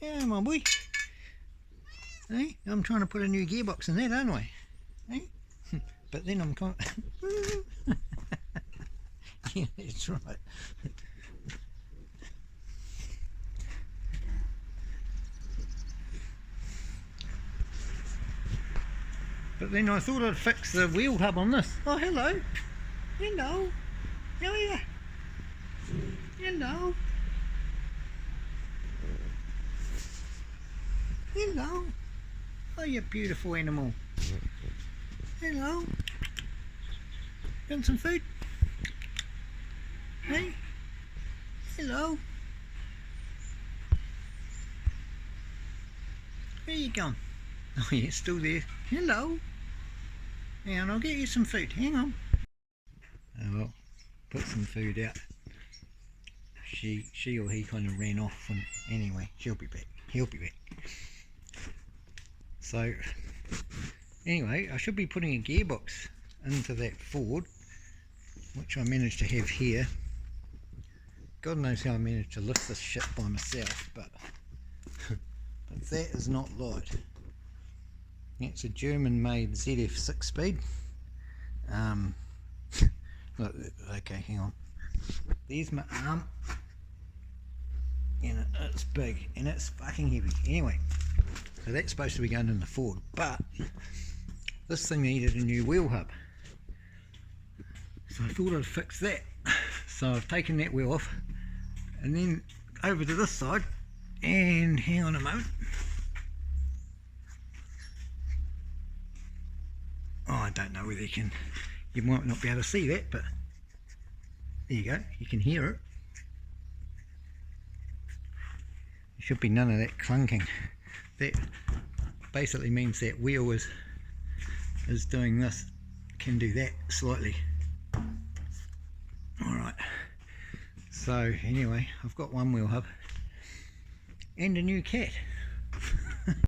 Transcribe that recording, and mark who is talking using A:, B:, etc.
A: Yeah, my boy. Hey, I'm trying to put a new gearbox in there, aren't I? Hey? But then I'm kind of... Yeah, that's right. But then I thought I'd fix the wheel hub on this. Oh, hello. Hello. How are you? Hello. Hello. Oh, you beautiful animal. Hello. Want some food? Hey? Hello. Where you gone? Oh, yeah, still there. Hello. Hang on, I'll get you some food. Hang on. Oh, well, put some food out. She or he kind of ran off, and anyway, she'll be back. He'll be back. So, anyway, I should be putting a gearbox into that Ford, which I managed to have here. God knows how I managed to lift this shit by myself, but that is not light. It's a German-made ZF 6-speed. Look, okay, hang on. There's my arm, and it's big, and it's fucking heavy. Anyway, so that's supposed to be going in the Ford, but this thing needed a new wheel hub. So I thought I'd fix that. So I've taken that wheel off, and then over to this side, and hang on a moment. Oh, I don't know whether you might not be able to see that, but there you go, you can hear it. There should be none of that clunking. That basically means that wheel is doing this, can do that slightly. Alright, so anyway, I've got one wheel hub and a new cat.